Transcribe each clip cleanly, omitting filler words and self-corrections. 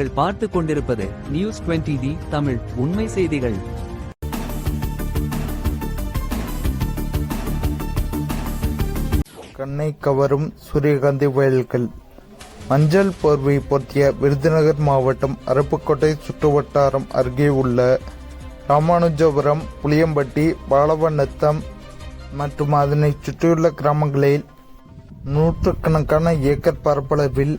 நீங்கள் பார்த்து கொண்டிருப்பது நியூஸ் 20D தமிழ் உண்மை செய்திகள். கண்ணை கவரும் சூரியகாந்தி வயல்கள். மஞ்சள் போர்வை பொருத்திய விருதுநகர் மாவட்டம் அருப்புக்கோட்டை சுற்றுவட்டாரம் அருகே உள்ள ராமானுஜபுரம், புளியம்பட்டி, பாலவநத்தம் மற்றும் அதனை சுற்றியுள்ள கிராமங்களில் நூற்றுக்கணக்கான ஏக்கர் பரப்பளவில்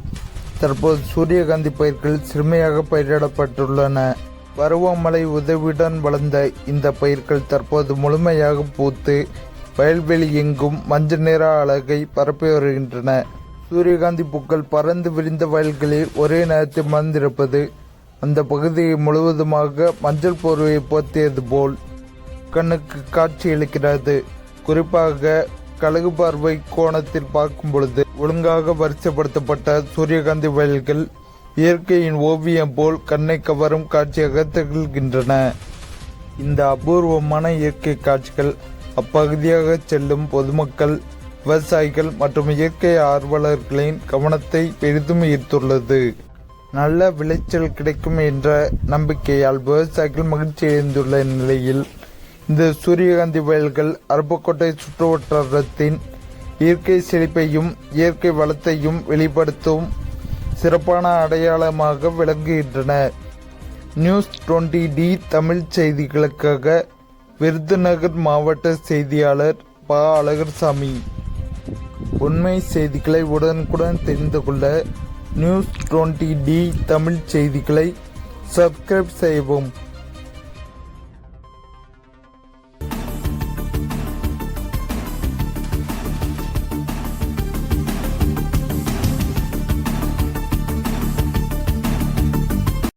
தற்போது சூரியகாந்தி பயிர்கள் சிறுமையாக பயிரிடப்பட்டுள்ளன. பருவமழை உதவியுடன் வளர்ந்த இந்த பயிர்கள் தற்போது முழுமையாக பூத்து வயல்வெளி எங்கும் மஞ்சள் நிற அழகை பரப்பி வருகின்றன. சூரியகாந்தி பூக்கள் பறந்து விரிந்த வயல்களில் ஒரே நேரத்தில் மலர்ந்திருப்பது அந்த பகுதியை முழுவதுமாக மஞ்சள் போர்வையை போர்த்தியது போல் கண்ணுக்கு காட்சியளிக்கிறது. குறிப்பாக கழுகு பார்வை கோணத்தில் பார்க்கும் பொழுது ஒழுங்காக வரிசைப்படுத்தப்பட்ட சூரியகாந்தி வயல்கள் இயற்கையின் ஓவியம் போல் கண்ணை கவரும் காட்சியாக திகழ்கின்றன. இந்த அபூர்வமான இயற்கை காட்சிகள் அப்பகுதியாக செல்லும் பொதுமக்கள், விவசாயிகள் மற்றும் இயற்கை ஆர்வலர்களின் கவனத்தை பெரிதும் ஈர்த்துள்ளது. நல்ல விளைச்சல் கிடைக்கும் என்ற நம்பிக்கையால் விவசாயிகள் மகிழ்ச்சி அடைந்துள்ள நிலையில் இந்த சூரியகாந்தி வயல்கள் அருப்புக்கோட்டை சுற்றுவட்டாரத்தின் இயற்கை செழிப்பையும் இயற்கை வளத்தையும் வெளிப்படுத்தும் சிறப்பான அடையாளமாக விளங்குகின்றன. நியூஸ் 20D தமிழ் செய்திகளுக்காக விருதுநகர் மாவட்ட செய்தியாளர் ப. அழகர்சாமி. உண்மை செய்திகளை உடனுக்குடன் தெரிந்து கொள்ள நியூஸ் 20D தமிழ் செய்திகளை சப்ஸ்கிரைப் செய்யவும்.